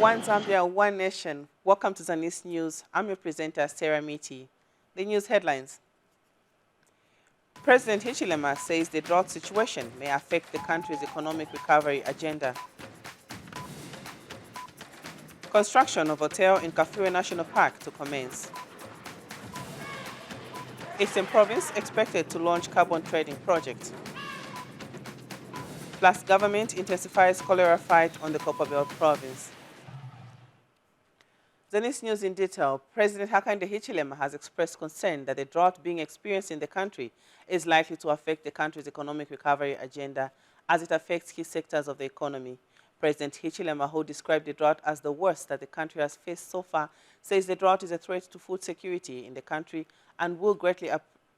One Zambia, one nation. Welcome to Zanis News. I'm your presenter, Sarah Miti. The news headlines. President Hichilema says the drought situation may affect the country's economic recovery agenda. Construction of hotel in Kafue National Park to commence. Eastern Province expected to launch carbon trading project. Plus, government intensifies cholera fight on the Copperbelt Province. Zanis News in detail. President Hakainde Hichilema has expressed concern that the drought being experienced in the country is likely to affect the country's economic recovery agenda as it affects key sectors of the economy. President Hichilema, who described the drought as the worst that the country has faced so far, says the drought is a threat to food security in the country and will greatly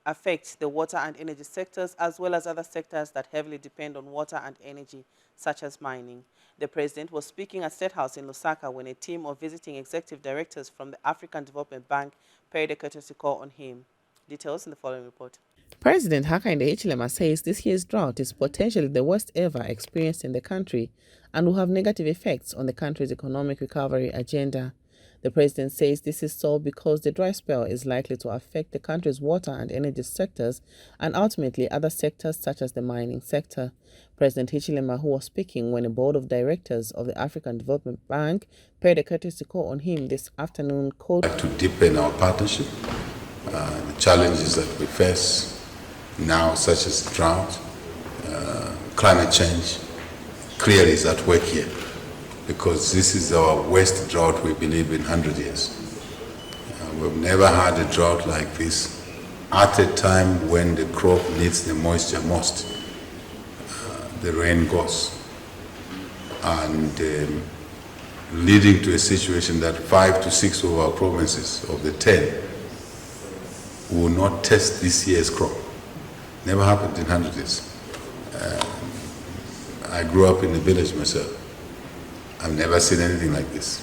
affect the water and energy sectors as well as other sectors that heavily depend on water and energy, such as mining. The president was speaking at State House in Lusaka when a team of visiting executive directors from the African Development Bank paid a courtesy call on him. Details in the following report. President Hakainde Hichilema says this year's drought is potentially the worst ever experienced in the country and will have negative effects on the country's economic recovery agenda. The president says this is so because the dry spell is likely to affect the country's water and energy sectors and ultimately other sectors such as the mining sector. President Hichilema, who was speaking when a board of directors of the African Development Bank paid a courtesy call on him this afternoon, called to deepen our partnership. The challenges that we face now, such as drought, climate change, clearly is at work here, because this is our worst drought, we believe, in 100 years. We've never had a drought like this at a time when the crop needs the moisture most. The rain goes, and leading to a situation that 5 to 6 of our provinces, of the 10, will not test this year's crop. Never happened in 100 years. I grew up in the village myself. I've never seen anything like this.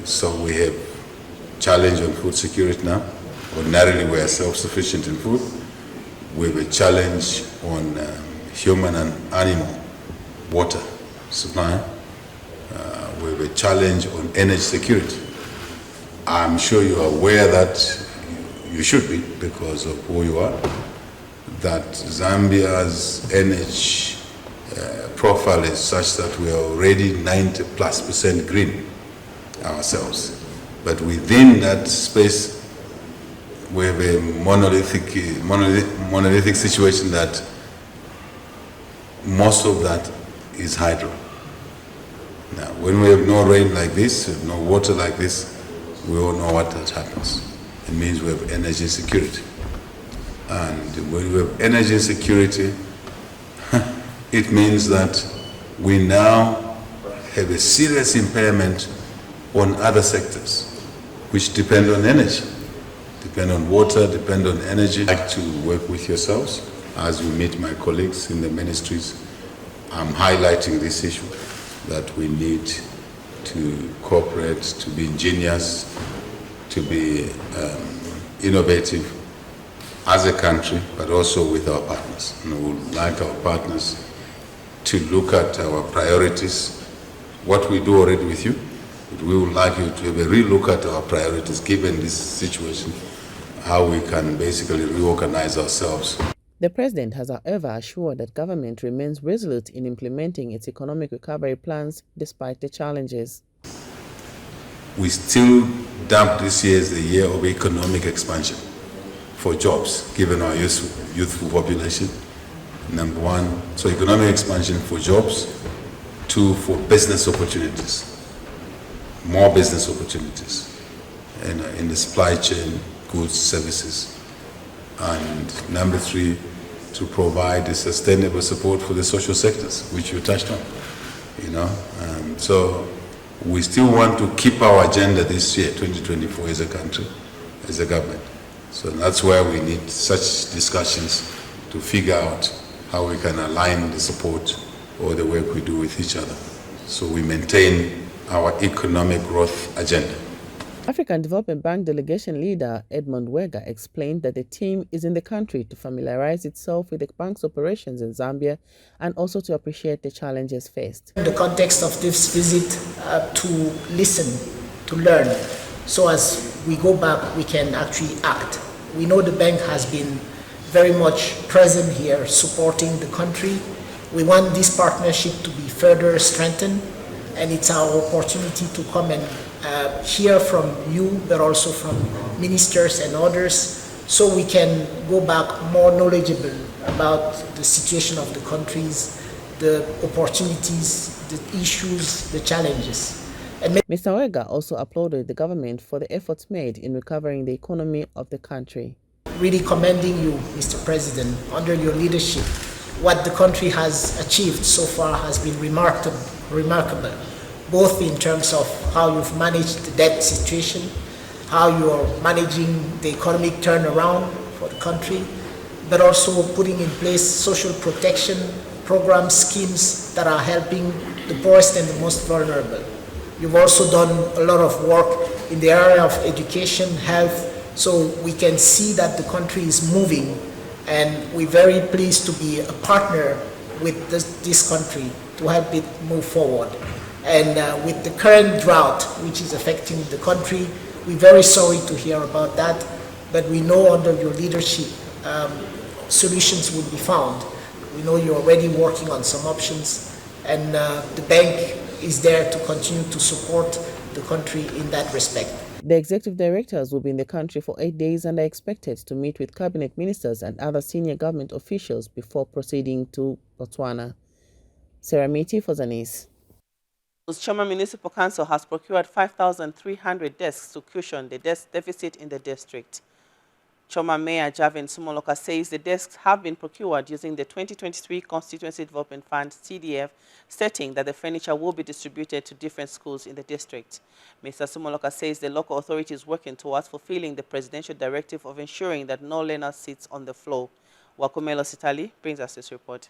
So we have challenge on food security now. Ordinarily we are self-sufficient in food. We have a challenge on human and animal water supply. We have a challenge on energy security. I'm sure you are aware that you should be, because of who you are, that Zambia's energy profile is such that we are already 90+% green ourselves. But within that space, we have a monolithic situation that most of that is hydro. Now, when we have no rain like this, no water like this, we all know what that happens. It means we have energy security. And when we have energy security, it means that we now have a serious impairment on other sectors which depend on energy, depend on water, depend on energy. I'd like to work with yourselves as we meet my colleagues in the ministries. I'm highlighting this issue, that we need to cooperate, to be ingenious, to be innovative as a country, but also with our partners. And we would like our partners to look at our priorities, what we do already with you, but we would like you to have a relook at our priorities given this situation, how we can basically reorganize ourselves. The president has, however, assured that government remains resolute in implementing its economic recovery plans despite the challenges. We still dump this year as the year of economic expansion for jobs, given our youthful population. Number one, so economic expansion for jobs. 2, for business opportunities, more business opportunities in the supply chain, goods, services. And number 3, to provide a sustainable support for the social sectors, which you touched on. So we still want to keep our agenda this year, 2024, as a country, as a government. So that's where we need such discussions to figure out how we can align the support or the work we do with each other, so we maintain our economic growth agenda. African Development Bank delegation leader Edmund Wega explained that the team is in the country to familiarize itself with the bank's operations in Zambia and also to appreciate the challenges faced. In the context of this visit, to listen, to learn, so as we go back, we can actually act. We know the bank has been very much present here, supporting the country. We want this partnership to be further strengthened, and it's our opportunity to come and hear from you, but also from ministers and others, so we can go back more knowledgeable about the situation of the countries, the opportunities, the issues, the challenges. And Mr. Wega also applauded the government for the efforts made in recovering the economy of the country. Really commending you, Mr. President, under your leadership. What the country has achieved so far has been remarkable, both in terms of how you've managed the debt situation, how you are managing the economic turnaround for the country, but also putting in place social protection programs, schemes that are helping the poorest and the most vulnerable. You've also done a lot of work in the area of education, health, so we can see that the country is moving, and we're very pleased to be a partner with this country to help it move forward. And with the current drought, which is affecting the country, we're very sorry to hear about that, but we know under your leadership, solutions will be found. We know you're already working on some options, and the bank is there to continue to support the country in that respect. The executive directors will be in the country for 8 days and are expected to meet with cabinet ministers and other senior government officials before proceeding to Botswana. Sarah Miti for Zanis. Choma Municipal Council has procured 5,300 desks to cushion the desk deficit in the district. Choma Mayor Javin Sumoloka says the desks have been procured using the 2023 Constituency Development Fund CDF, stating that the furniture will be distributed to different schools in the district. Mr. Sumoloka says the local authority is working towards fulfilling the presidential directive of ensuring that no learner sits on the floor. Wakumelo Sitali brings us this report.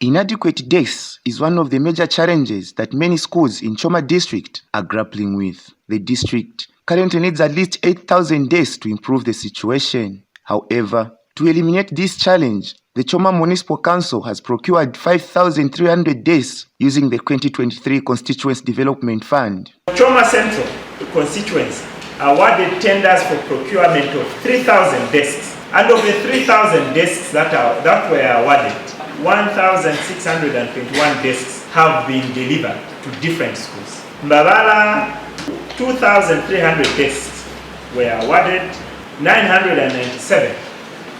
Inadequate desks is one of the major challenges that many schools in Choma district are grappling with. The district currently needs at least 8,000 desks to improve the situation. However, to eliminate this challenge, the Choma Municipal Council has procured 5,300 desks using the 2023 Constituency Development Fund. Choma Central constituency awarded tenders for procurement of 3,000 desks. And of the 3,000 desks that were awarded, 1,621 desks have been delivered to different schools. Mbabala, 2,300 desks were awarded, 997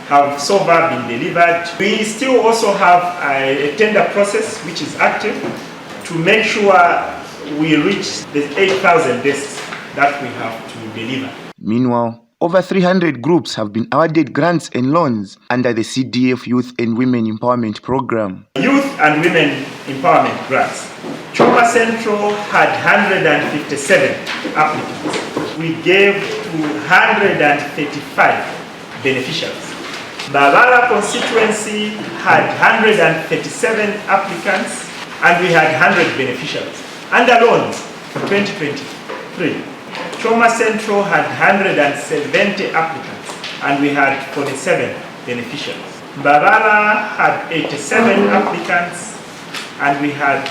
have so far been delivered. We still also have a tender process which is active to make sure we reach the 8,000 desks that we have to deliver. Meanwhile, over 300 groups have been awarded grants and loans under the CDF Youth and Women Empowerment Program. Youth and Women Empowerment grants. Choma Central had 157 applicants. We gave to 135 beneficiaries. Mbabala constituency had 137 applicants and we had 100 beneficiaries. Under loans for 2023. Choma Central had 170 applicants and we had 47 beneficiaries. Mbabala had 87 applicants and we had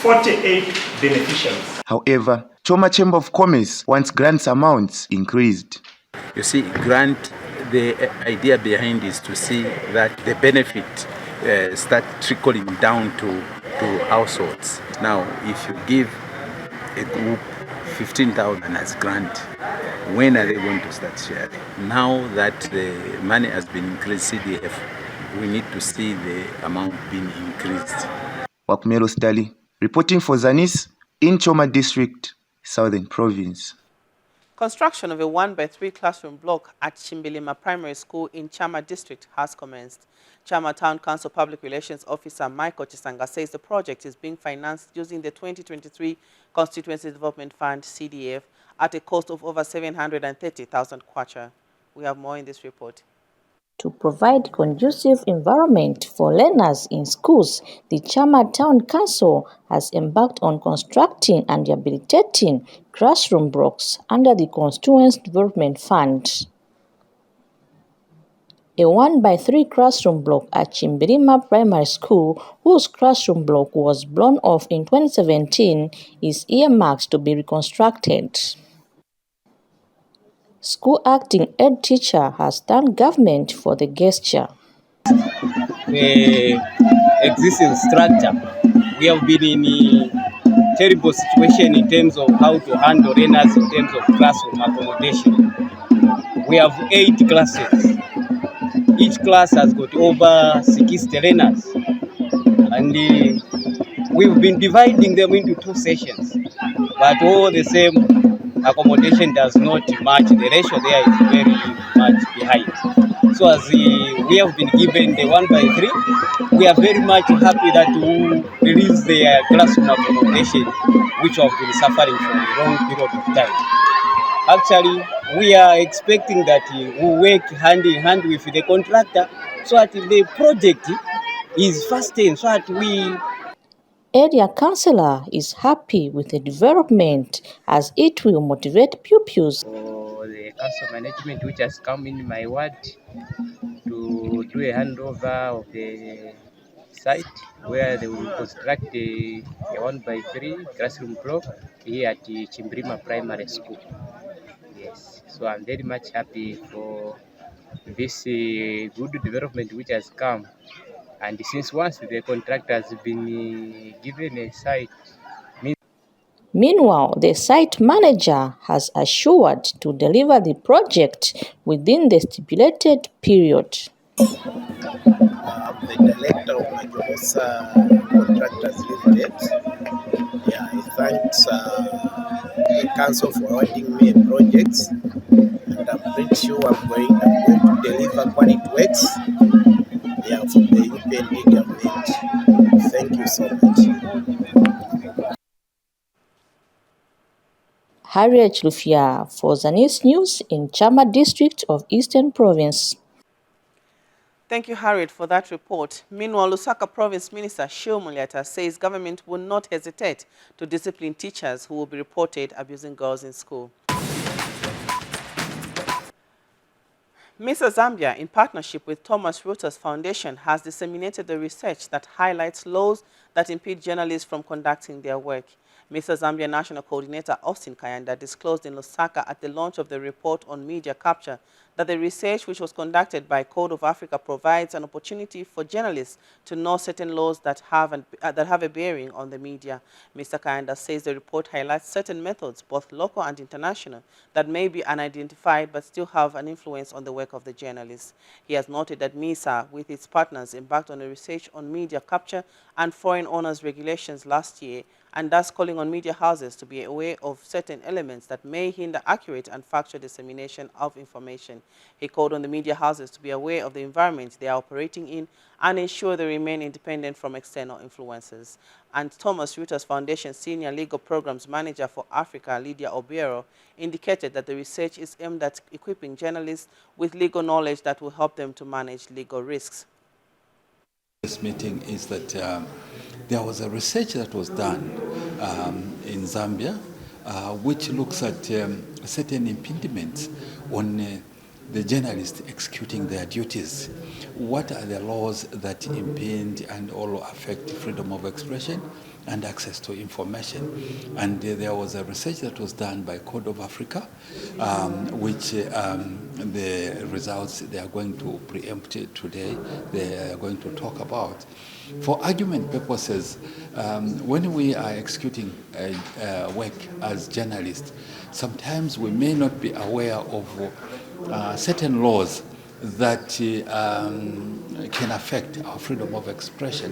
48 beneficiaries. However, Choma Chamber of Commerce wants grants amounts increased. You see, grant, the idea behind is to see that the benefit start trickling down to households. Now, if you give a group 15,000 as grant, when are they going to start sharing? Now that the money has been increased, CDF, we need to see the amount being increased. Wakumelo Sitali, reporting for Zanis in Choma District, Southern Province. Construction of a 1x3 classroom block at Chimbilima Primary School in Chama District has commenced. Chama Town Council Public Relations Officer Michael Chisanga says the project is being financed using the 2023 Constituency Development Fund CDF at a cost of over 730,000 kwacha. We have more in this report. To provide conducive environment for learners in schools, the Chama Town Council has embarked on constructing and rehabilitating classroom blocks under the Constituents Development Fund. A 1x3 classroom block at Chimbirima Primary School, whose classroom block was blown off in 2017, is earmarked to be reconstructed. School acting head teacher has thanked government for the gesture. The existing structure, we have been in a terrible situation in terms of how to handle learners in terms of classroom accommodation. We have 8 classes. Each class has got over 60 learners, and we've been dividing them into 2 sessions, but all the same, accommodation does not match. The ratio there is very much behind. So as we have been given the 1x3, we are very much happy that we release their classroom accommodation, which have been suffering for a long period of time. Actually, we are expecting that we work hand in hand with the contractor so that the project is fastened, so that we... Area councillor is happy with the development as it will motivate pupils. For the council management which has come in my ward to do a handover of the site where they will construct a 1x3 classroom block here at the Chimbrima Primary School. Yes, so I'm very much happy for this good development which has come. And since once the contractor has been given a site. Meanwhile, the site manager has assured to deliver the project within the stipulated period. The director of Majosa Contractors Limited. Yeah, I thanked the council for awarding me a project, and I'm pretty sure I'm going to deliver quality works. Yeah, for the UPND government. Thank you so much. Harriet Lufia for Zanis News in Chama District of Eastern Province. Thank you, Harriet, for that report. Meanwhile, Lusaka Province Minister Shio Mulyata says government will not hesitate to discipline teachers who will be reported abusing girls in school. Mr. Zambia, in partnership with Thomas Reuters Foundation, has disseminated the research that highlights laws that impede journalists from conducting their work. Mr. Zambia National Coordinator Austin Kayanda disclosed in Lusaka at the launch of the report on media capture that the research, which was conducted by Code of Africa, provides an opportunity for journalists to know certain laws that have a bearing on the media. Mr. Kayanda says the report highlights certain methods, both local and international, that may be unidentified but still have an influence on the work of the journalists. He has noted that MISA, with its partners, embarked on a research on media capture and foreign owners regulations last year, and thus calling on media houses to be aware of certain elements that may hinder accurate and factual dissemination of information. He called on the media houses to be aware of the environment they are operating in and ensure they remain independent from external influences. And Thomas Reuters Foundation Senior Legal Programs Manager for Africa, Lydia Obiero, indicated that the research is aimed at equipping journalists with legal knowledge that will help them to manage legal risks. This meeting is that there was a research that was done in Zambia which looks at certain impediments on the journalists executing their duties. What are the laws that impede and all affect freedom of expression and access to information? And there was a research that was done by Code of Africa, which the results they are going to preempt today, they are going to talk about. For argument purposes, when we are executing work as journalists, sometimes we may not be aware of certain laws that can affect our freedom of expression.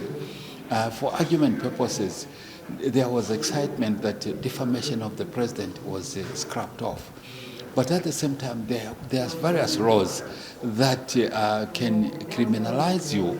For argument purposes, there was excitement that defamation of the president was scrapped off. But at the same time, there's various laws that can criminalize you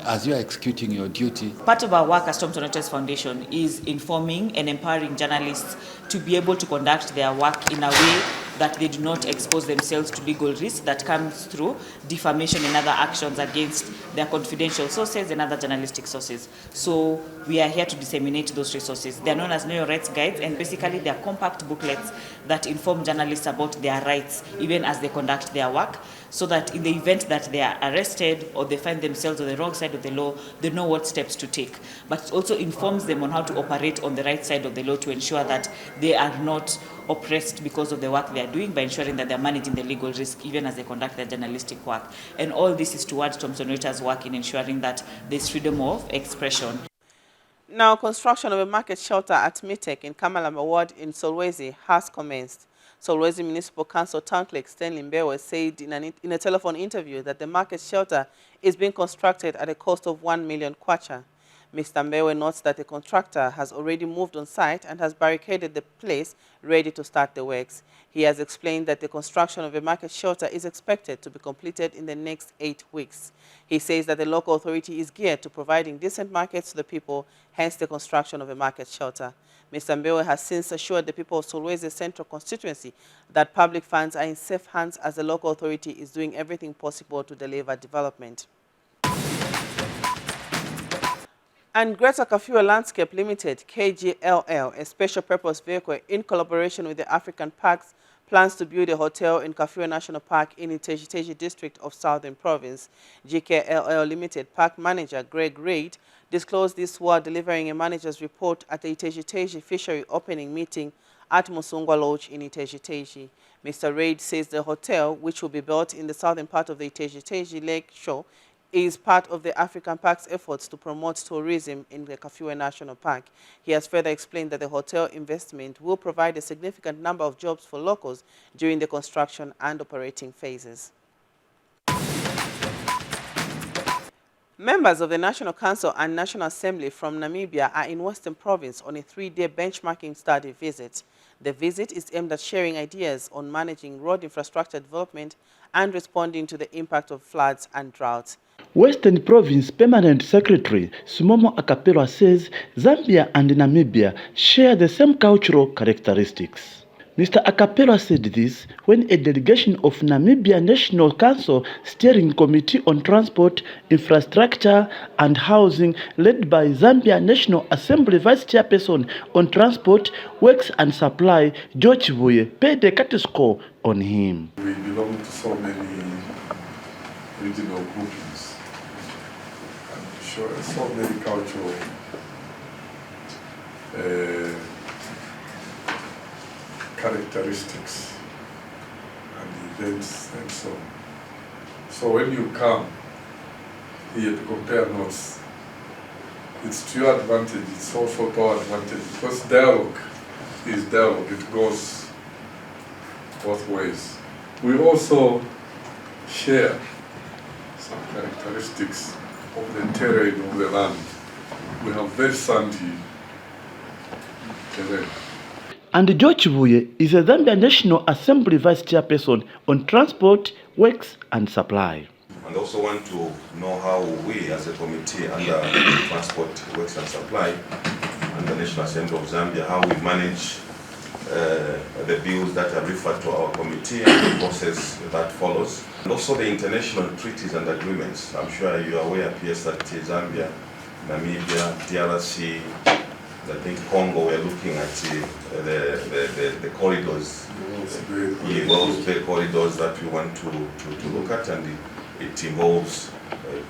as you are executing your duty. Part of our work as Thomas Reuters Foundation is informing and empowering journalists to be able to conduct their work in a way that they do not expose themselves to legal risk that comes through defamation and other actions against their confidential sources and other journalistic sources. So we are here to disseminate those resources. They are known as Know Your Rights Guides, and basically they are compact booklets that inform journalists about their rights even as they conduct their work, so that in the event that they are arrested or they find themselves on the wrong side of the law, they know what steps to take. But it also informs them on how to operate on the right side of the law to ensure that they are not oppressed because of the work they are doing, by ensuring that they are managing the legal risk even as they conduct their journalistic work. And all this is towards Thomson Reuters' work in ensuring that there's freedom of expression. Now, construction of a market shelter at Mitek in Kamalamba Ward in Solwezi has commenced. Solwezi Municipal Council Town Clerk Stanley Mbewe said in a telephone interview that the market shelter is being constructed at a cost of 1 million kwacha. Mr. Mbewe notes that the contractor has already moved on site and has barricaded the place ready to start the works. He has explained that the construction of a market shelter is expected to be completed in the next 8 weeks. He says that the local authority is geared to providing decent markets to the people, hence the construction of a market shelter. Mr. Mbewe has since assured the people of Solwezi Central constituency that public funds are in safe hands as the local authority is doing everything possible to deliver development. And Greater Kafue Landscape Limited, KGLL, a special purpose vehicle in collaboration with the African Parks, plans to build a hotel in Kafue National Park in Iteji district of Southern Province. GKLL Limited Park Manager Greg Reid disclosed this while delivering a manager's report at the Iteji Fishery Opening Meeting at Musungwa Lodge in Iteji. Mr. Reid says the hotel, which will be built in the southern part of the Iteji Lake Shore, is part of the African Park's efforts to promote tourism in the Kafue National Park. He has further explained that the hotel investment will provide a significant number of jobs for locals during the construction and operating phases. Members of the National Council and National Assembly from Namibia are in Western Province on a 3-day benchmarking study visit. The visit is aimed at sharing ideas on managing road infrastructure development and responding to the impact of floods and droughts. Western Province Permanent Secretary Sumomo Akapelwa says Zambia and Namibia share the same cultural characteristics. Mr. Akapelwa said this when a delegation of Namibia National Council Steering Committee on Transport, Infrastructure and Housing, led by Zambia National Assembly Vice Chairperson on Transport, Works and Supply, George Vuye, paid a courtesy call on him. We belong to so many regional groupings and so many cultural characteristics and events and so on. So when you come here to compare notes, it's to your advantage, it's also to our advantage, because dialogue is dialogue, it goes both ways. We also share some characteristics of the terrain of the land. We have very sandy terrain. And George Vuye is a Zambia National Assembly Vice Chairperson on Transport, Works and Supply. And also want to know how we as a committee under Transport, Works and Supply and the National Assembly of Zambia, how we manage the bills that are referred to our committee and the process that follows. And also the international treaties and agreements. I'm sure you are aware, PS, that Zambia, Namibia, DRC, I think Congo, we're looking at the corridors, the corridors that we want to look at, and it involves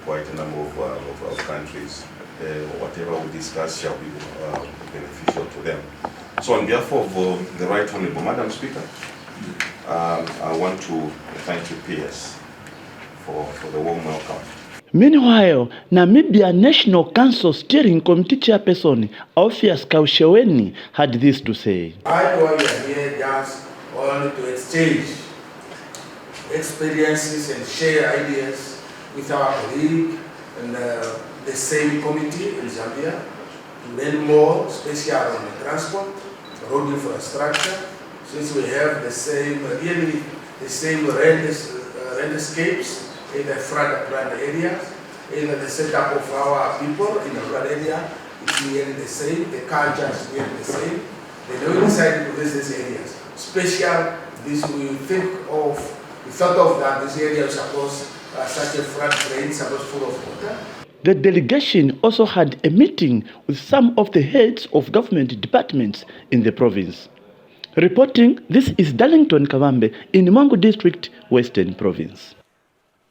quite a number of countries. Whatever we discuss shall be beneficial to them. So on behalf of the Right Honourable Madam Speaker, I want to thank you, PS, for the warm welcome. Meanwhile, Namibia National Council Steering Committee Chairperson Alpheus Kausheweni had this to say. I know we are here just only to exchange experiences and share ideas with our colleague and the same committee in Zambia to learn more, especially on the transport, road infrastructure, since we have the same, really the same landscapes in the flood areas, in the setup of our people in the flood area, it's nearly the same, the culture is nearly the same. They don't decide to visit these areas. Special This we thought of that this area was supposed such a flood drain, supposed full of water. The delegation also had a meeting with some of the heads of government departments in the province. Reporting, this is Darlington Kavambe in Mwangu District, Western Province.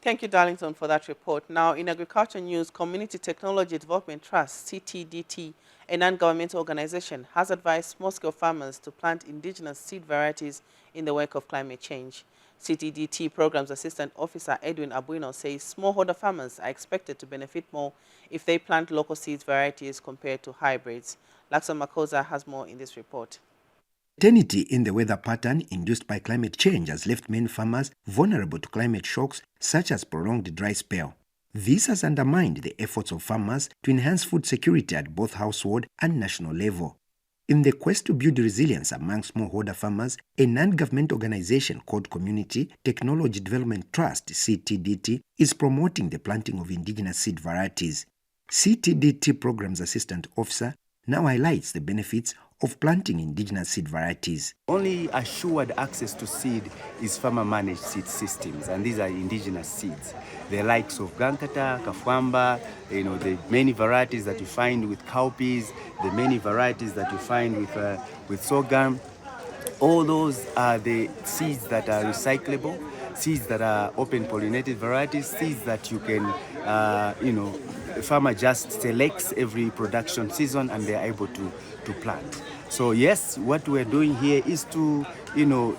Thank you, Darlington, for that report. Now, in agriculture news, Community Technology Development Trust, CTDT, a non-governmental organization, has advised small-scale farmers to plant indigenous seed varieties in the wake of climate change. CTDT Programs Assistant Officer Edwin Abuino says smallholder farmers are expected to benefit more if they plant local seed varieties compared to hybrids. Lakson Makosa has more in this report. Uncertainty in the weather pattern induced by climate change has left many farmers vulnerable to climate shocks such as prolonged dry spell. This has undermined the efforts of farmers to enhance food security at both household and national level. In the quest to build resilience among smallholder farmers, a non-government organization called Community Technology Development Trust, CTDT, is promoting the planting of indigenous seed varieties. CTDT Programs Assistant Officer now highlights the benefits of planting indigenous seed varieties. Only assured access to seed is farmer-managed seed systems, and these are indigenous seeds. The likes of Gankata, Kafwamba, the many varieties that you find with cowpeas, the many varieties that you find with sorghum. All those are the seeds that are recyclable, seeds that are open-pollinated varieties, seeds that you can, the farmer just selects every production season and they're able to plant. So yes, what we're doing here is to,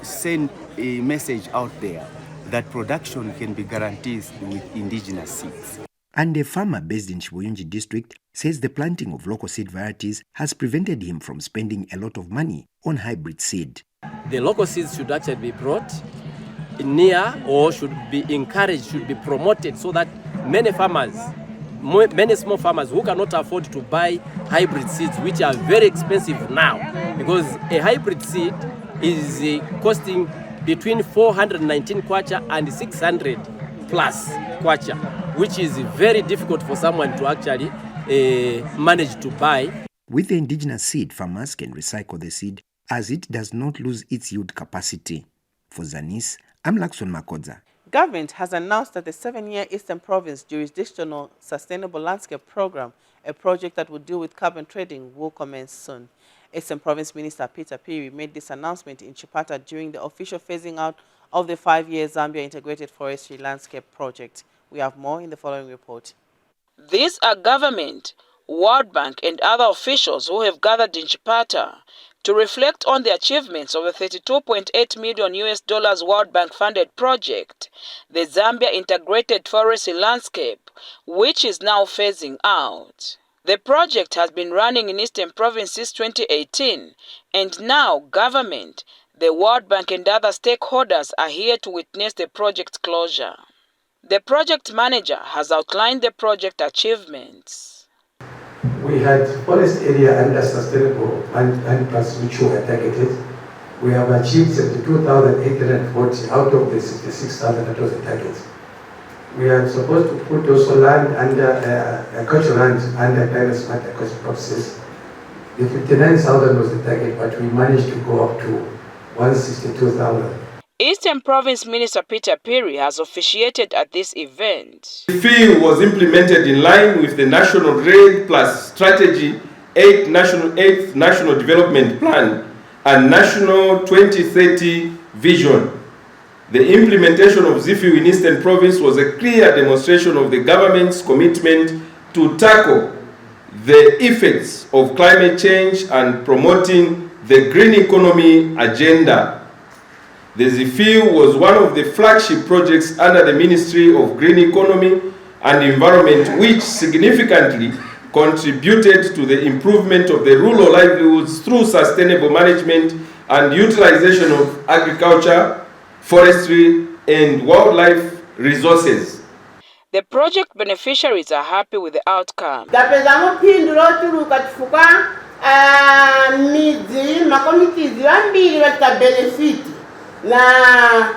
send a message out there that production can be guaranteed with indigenous seeds. And a farmer based in Chibuyunji district says the planting of local seed varieties has prevented him from spending a lot of money on hybrid seed. The local seeds should actually be brought near or should be encouraged, should be promoted so that many farmers, many small farmers who cannot afford to buy hybrid seeds, which are very expensive now, because a hybrid seed is costing between 419 kwacha and 600 plus kwacha, which is very difficult for someone to actually manage to buy. With the indigenous seed, farmers can recycle the seed as it does not lose its yield capacity. For Zanis, I'm Lakson Makosa. Government has announced that the 7-year Eastern Province Jurisdictional Sustainable Landscape Program, a project that will deal with carbon trading, will commence soon. Eastern Province Minister Peter Piri made this announcement in Chipata during the official phasing out of the 5-year Zambia Integrated Forestry Landscape Project. We have more in the following report. These are government, World Bank and other officials who have gathered in Chipata to reflect on the achievements of the $32.8 million World Bank funded project, the Zambia Integrated Forestry Landscape, which is now phasing out. The project has been running in Eastern Province since 2018, and now government, the World Bank and other stakeholders are here to witness the project closure. The project manager has outlined the project achievements. We had forest area under sustainable and plus which were targeted. We have achieved 72,840 out of the 66,000 that was the target. We are supposed to put also land under agricultural land under climate smart agriculture process. The 59,000 was the target, but we managed to go up to 162,000. Eastern Province Minister Peter Piri has officiated at this event. The fee was implemented in line with the National RED Plus Strategy 8th National Development Plan and National 2030 Vision. The implementation of ZIFU in Eastern Province was a clear demonstration of the government's commitment to tackle the effects of climate change and promoting the green economy agenda. The ZIFU was one of the flagship projects under the Ministry of Green Economy and Environment, which significantly contributed to the improvement of the rural livelihoods through sustainable management and utilization of agriculture, forestry, and wildlife resources. The project beneficiaries are happy with the outcome. Na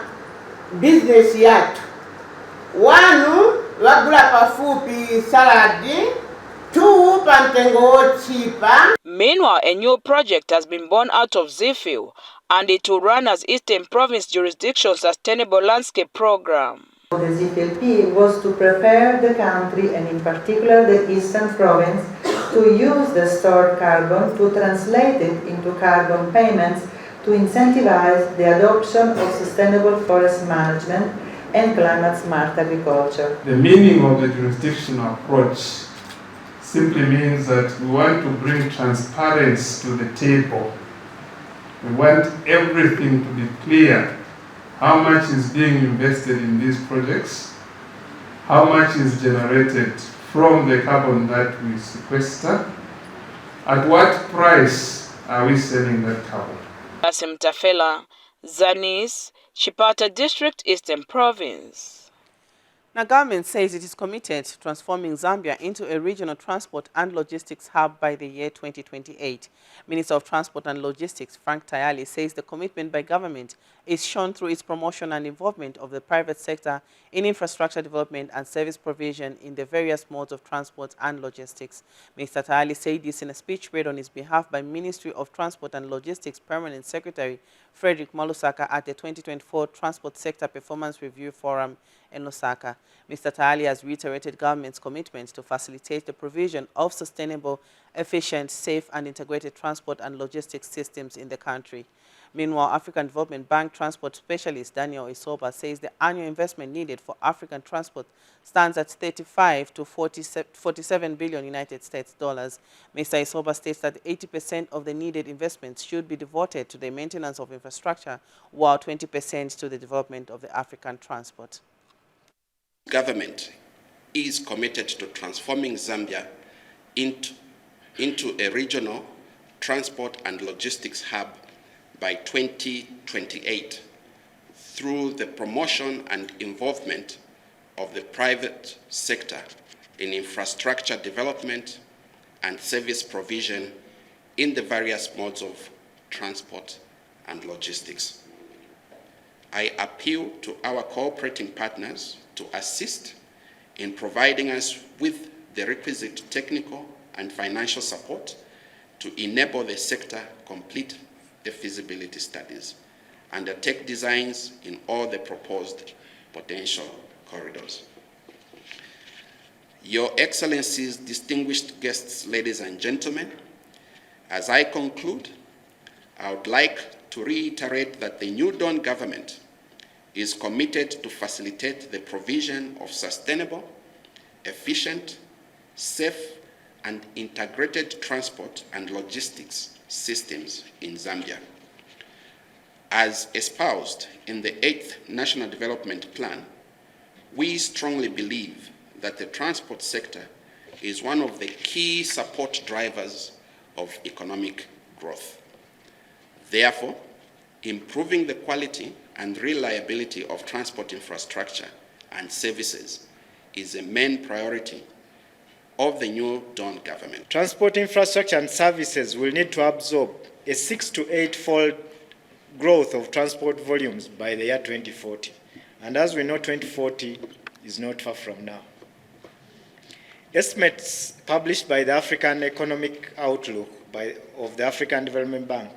business yatu wanu wagula pafupi saladi Meanwhile, a new project has been born out of ZFIL, and it will run as Eastern Province Jurisdiction Sustainable Landscape Program. The ZPLP was to prepare the country, and in particular the Eastern Province, to use the stored carbon to translate it into carbon payments to incentivize the adoption of sustainable forest management and climate-smart agriculture. The meaning of the jurisdictional approach simply means that we want to bring transparency to the table. We want everything to be clear. How much is being invested in these projects? How much is generated from the carbon that we sequester? At what price are we selling that carbon? Asim Tafela, Zanis, Chipata District, Eastern Province. Now, government says it is committed to transforming Zambia into a regional transport and logistics hub by the year 2028. Minister of Transport and Logistics, Frank Tayali, says the commitment by government is shown through its promotion and involvement of the private sector in infrastructure development and service provision in the various modes of transport and logistics. Mr. Tayali said this in a speech read on his behalf by Ministry of Transport and Logistics Permanent Secretary Frederick Malusaka at the 2024 Transport Sector Performance Review Forum in Lusaka. Mr. Tayali has reiterated government's commitment to facilitate the provision of sustainable, efficient, safe, and integrated transport and logistics systems in the country. Meanwhile, African Development Bank transport specialist Daniel Isoba says the annual investment needed for African transport stands at 35 to 47 billion United States dollars. Mr. Isoba states that 80% of the needed investments should be devoted to the maintenance of infrastructure, while 20% to the development of the African transport. Government is committed to transforming Zambia into a regional transport and logistics hub by 2028 through the promotion and involvement of the private sector in infrastructure development and service provision in the various modes of transport and logistics. I appeal to our cooperating partners to assist in providing us with the requisite technical and financial support to enable the sector complete the feasibility studies, undertake designs in all the proposed potential corridors. Your Excellencies, distinguished guests, ladies and gentlemen, as I conclude, I would like to reiterate that the New Dawn government is committed to facilitate the provision of sustainable, efficient, safe, and integrated transport and logistics systems in Zambia. As espoused in the 8th National Development Plan, we strongly believe that the transport sector is one of the key support drivers of economic growth. Therefore, improving the quality and reliability of transport infrastructure and services is a main priority of the New Dawn government. Transport infrastructure and services will need to absorb a 6 to 8-fold growth of transport volumes by the year 2040. And as we know, 2040 is not far from now. Estimates published by the African Economic Outlook of the African Development Bank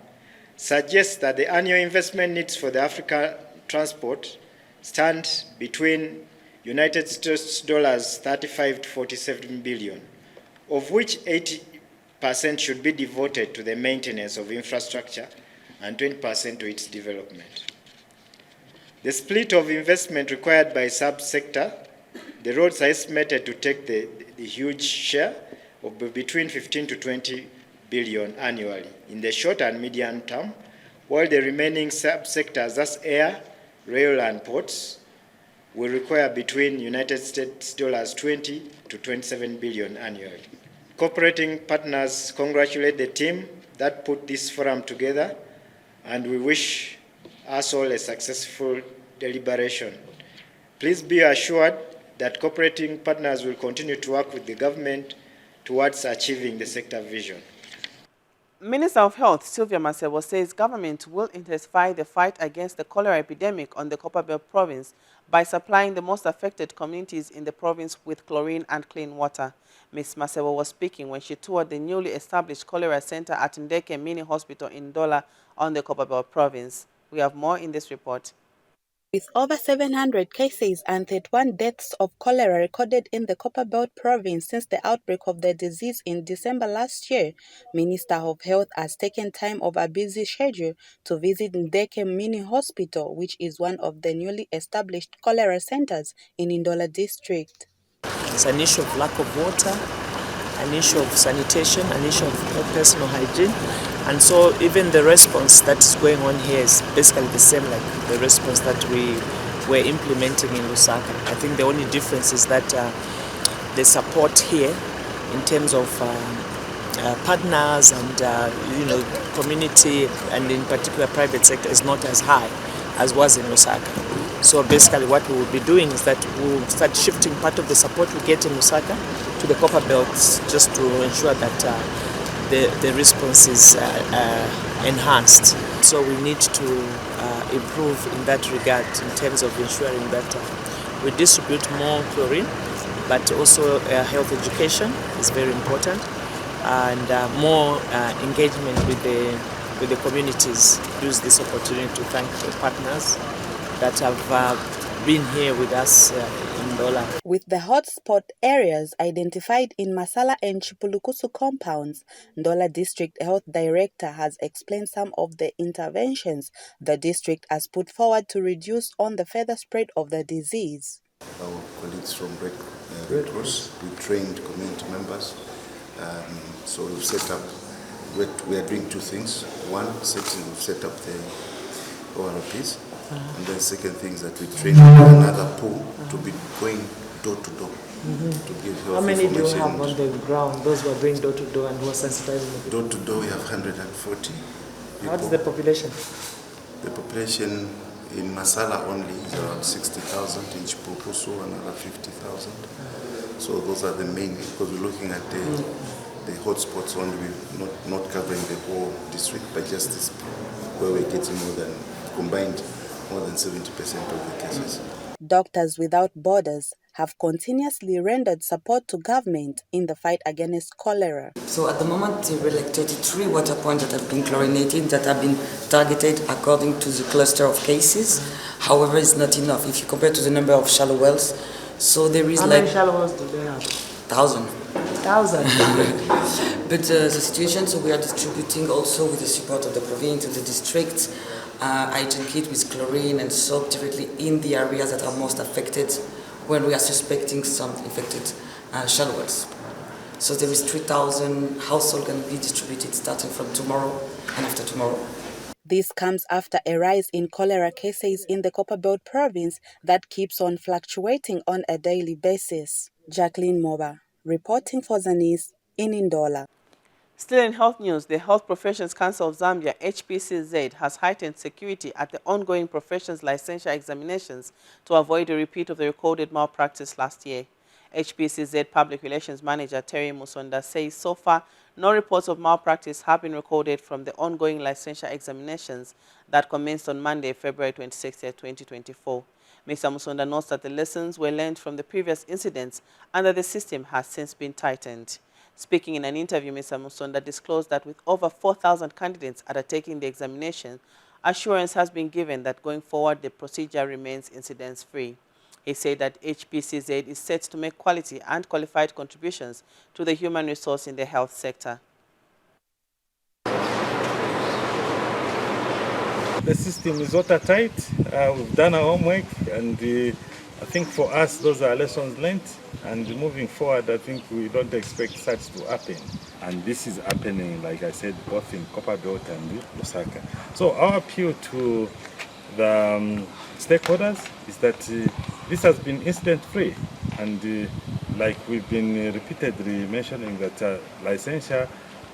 suggest that the annual investment needs for the African transport stand between United States dollars 35 to 47 billion, of which 80% should be devoted to the maintenance of infrastructure and 20% to its development. The split of investment required by subsector, the roads are estimated to take the huge share of between 15 to 20 billion annually in the short and medium term, while the remaining subsectors, as air, rail, and ports, will require between United States dollars 20 to 27 billion annually. Cooperating partners congratulate the team that put this forum together, and we wish us all a successful deliberation. Please be assured that cooperating partners will continue to work with the government towards achieving the sector vision. Minister of Health Sylvia Masebo says government will intensify the fight against the cholera epidemic on the Copperbelt province by supplying the most affected communities in the province with chlorine and clean water. Ms. Masebo was speaking when she toured the newly established cholera center at Ndeke Mini Hospital in Dola on the Copperbelt province. We have more in this report. With over 700 cases and 31 deaths of cholera recorded in the Copperbelt province since the outbreak of the disease in December last year, Minister of Health has taken time off a busy schedule to visit Ndeke Mini Hospital, which is one of the newly established cholera centers in Ndola district. It's an issue of lack of water, an issue of sanitation, an issue of personal hygiene. And so even the response that is going on here is basically the same like the response that we were implementing in Lusaka. I think the only difference is that the support here in terms of partners and community and in particular private sector is not as high as was in Lusaka. So basically what we will be doing is that we'll start shifting part of the support we get in Lusaka to the Copperbelt just to ensure that the response is enhanced. So we need to improve in that regard in terms of ensuring that we distribute more chlorine, but also health education is very important, and more engagement with the communities. Use this opportunity to thank the partners that have been here with us in Dola. With the hotspot areas identified in Masala and Chipulukusu compounds, Ndola District Health Director has explained some of the interventions the district has put forward to reduce on the further spread of the disease. Our colleagues from Red Cross, we trained community members, so we've set up, we are doing two things. One, we've set up the ORPs. And the second thing is that we train another pool to be going door to door to give health information. How many do you have on the ground, those who are going door to door and who are sensitizing the people? Door to door we have 140 people. What's the population? The population in Masala only is around 60,000, in Chipukusu another 50,000. So those are the main, because we're looking at the hotspots only, we're not covering the whole district, but just this where we're getting more than combined more than 70% of the cases. Doctors Without Borders have continuously rendered support to government in the fight against cholera. So at the moment there were like 33 water points that have been chlorinated, that have been targeted according to the cluster of cases. However, it's not enough if you compare to the number of shallow wells. So there is How like... many shallow wells do they have? 1,000. 1,000? But the situation, so we are distributing also with the support of the province, of the district, hygiene kit with chlorine and soap directly in the areas that are most affected when we are suspecting some infected shallow wells. So there is 3,000 households going to be distributed starting from tomorrow and after tomorrow. This comes after a rise in cholera cases in the Copperbelt province that keeps on fluctuating on a daily basis. Jacqueline Moba, reporting for Zanis in Ndola. Still in health news, the Health Professions Council of Zambia, HPCZ, has heightened security at the ongoing professions licensure examinations to avoid a repeat of the recorded malpractice last year. HPCZ Public Relations Manager Terry Musonda says so far no reports of malpractice have been recorded from the ongoing licensure examinations that commenced on Monday, February 26, 2024. Mr. Musonda notes that the lessons were learned from the previous incidents and that the system has since been tightened. Speaking in an interview, Mr. Musonda disclosed that with over 4,000 candidates undertaking the examination, assurance has been given that going forward the procedure remains incidence-free. He said that HPCZ is set to make quality and qualified contributions to the human resource in the health sector. The system is watertight. We've done our homework, and I think for us those are lessons learned. And moving forward, I think we don't expect such to happen. And this is happening, like I said, both in Copperbelt and Lusaka. So our appeal to the stakeholders is that this has been incident-free. And like we've been repeatedly mentioning that licensure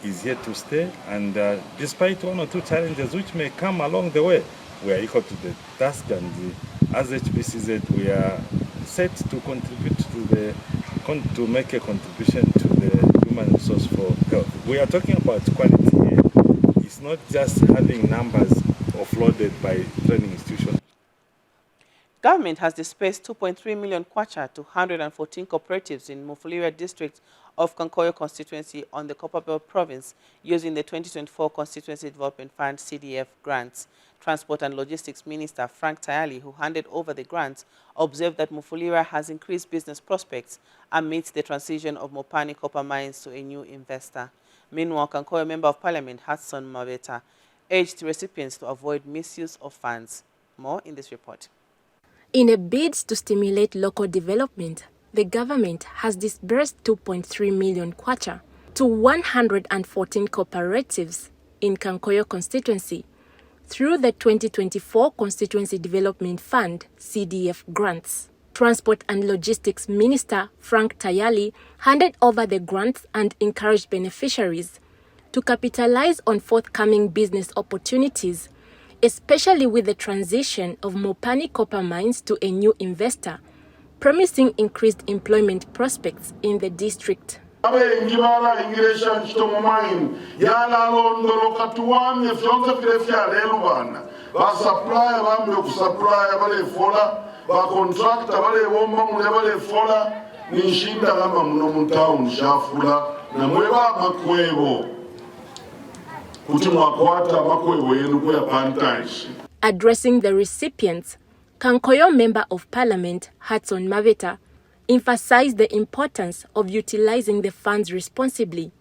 is here to stay. And despite one or two challenges which may come along the way, we are equal to the task. And as HPCZ, we are set to contribute to make a contribution to the human resource for health. We are talking about quality here. not just having numbers offloaded by training institutions. Government has dispersed 2.3 million kwacha to 114 cooperatives in Mufulira district of Kankoyo constituency on the Copperbelt province using the 2024 Constituency Development Fund CDF grants. Transport and Logistics Minister Frank Tayali, who handed over the grants, observed that Mufulira has increased business prospects amidst the transition of Mopani copper mines to a new investor. Meanwhile, Kankoyo Member of Parliament Hudson Mabeta urged recipients to avoid misuse of funds. More in this report. In a bid to stimulate local development, the government has disbursed 2.3 million kwacha to 114 cooperatives in Kankoyo constituency through the 2024 Constituency Development Fund CDF grants. Transport and Logistics Minister Frank Tayali handed over the grants and encouraged beneficiaries to capitalize on forthcoming business opportunities, especially with the transition of Mopani copper mines to a new investor, promising increased employment prospects in the district. Addressing the recipients, Kankoyo Member of Parliament Hudson Mabeta emphasized the importance of utilizing the funds responsibly,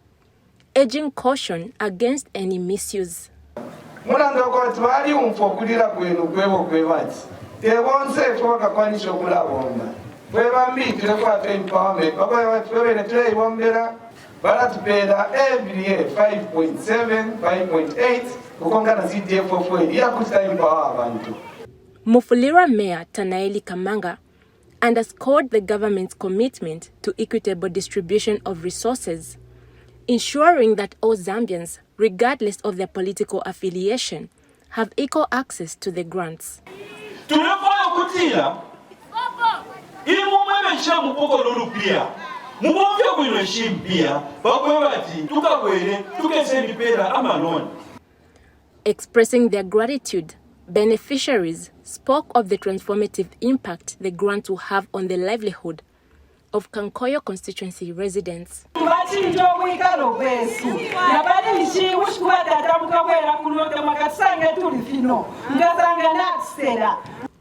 urging caution against any misuse. Every year 5.7, 5.8 kukongana CDF for a year abantu. Mufulira Mayor Tanaeli Kamanga underscored the government's commitment to equitable distribution of resources, ensuring that all Zambians, regardless of their political affiliation, have equal access to the grants. Expressing their gratitude, beneficiaries spoke of the transformative impact the grant will have on the livelihood of Kankoyo constituency residents.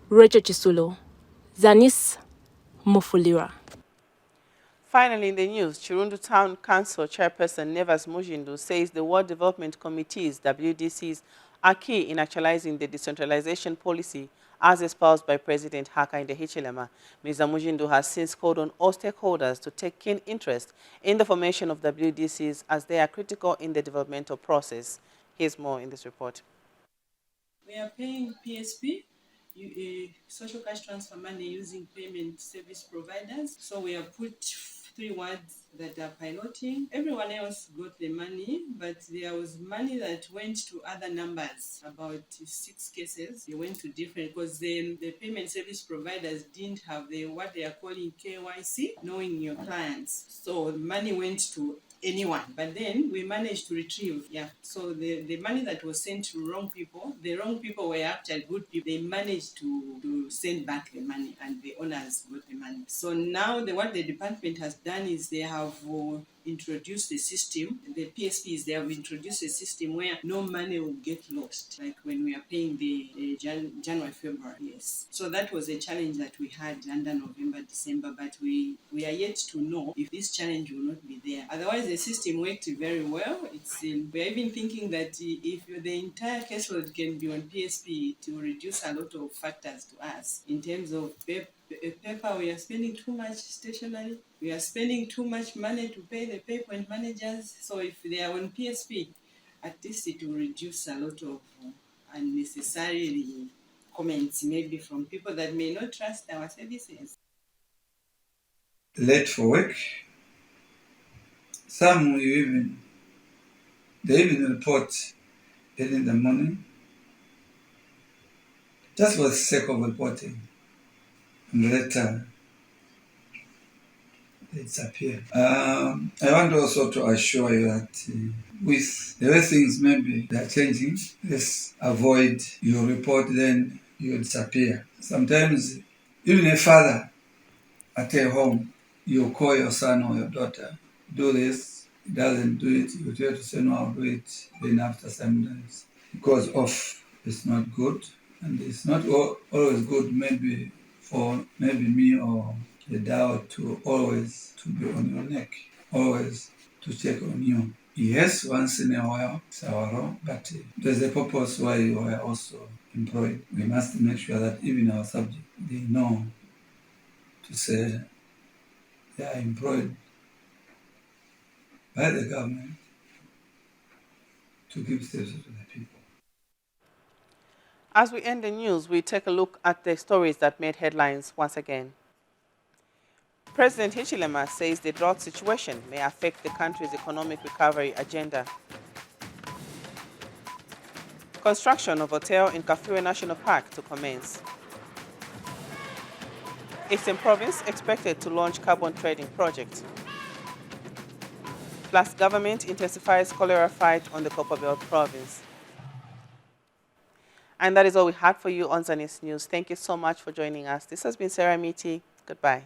Rachel Chisulo, Zanis, Mufulira. Finally, in the news, Chirundu Town Council Chairperson Nevas Mujindu says the World Development Committees, WDCs, are key in actualizing the decentralization policy as espoused by President Hakainde Hichilema. Mr. Mujindu has since called on all stakeholders to take keen interest in the formation of WDCs as they are critical in the developmental process. Here's more in this report. We are paying PSP, social cash transfer money using payment service providers. So we have put 3 wards that are piloting. Everyone else got the money, but there was money that went to other numbers, about 6 cases. They went to different, because the payment service providers didn't have what they are calling KYC, knowing your clients. So the money went to anyone, but then we managed to retrieve, so the money that was sent to the wrong people were actually good people. They managed to send back the money and the owners got the money. So now what the department has done is they have introduced a system, the PSPs, they have introduced a system where no money will get lost, like when we are paying the January, February, yes. So that was a challenge that we had under November, December, but we are yet to know if this challenge will not be there. Otherwise, the system worked very well. We are even thinking that if the entire caseload can be on PSP, it will reduce a lot of factors to us. In terms of paper, we are spending too much stationery. We are spending too much money to pay the pay point managers. So if they are on PSP, at least it will reduce a lot of unnecessary comments, maybe from people that may not trust our services. Late for work. Some they even report early in the morning, just for the sake of reporting. And later, they disappear. I want also to assure you that with the way things maybe they are changing, let's avoid you report then you disappear. Sometimes even a father at a home, you call your son or your daughter, do this, he doesn't do it, you try to say no, I'll do it, then after some days, because off is not good, and it's not always good maybe for maybe me or the dad to always to be on your neck, always to check on you. Yes, once in a while, it's our wrong, but there's a purpose why you are also employed. We must make sure that even our subject, they know to say they are employed by the government to give services to the people. As we end the news, we take a look at the stories that made headlines once again. President Hichilema says the drought situation may affect the country's economic recovery agenda. Construction of hotel in Kafue National Park to commence. Eastern Province expected to launch carbon trading project. Plus, government intensifies cholera fight on the Copperbelt Province. And that is all we had for you on Zanis News. Thank you so much for joining us. This has been Sarah Miti. Goodbye.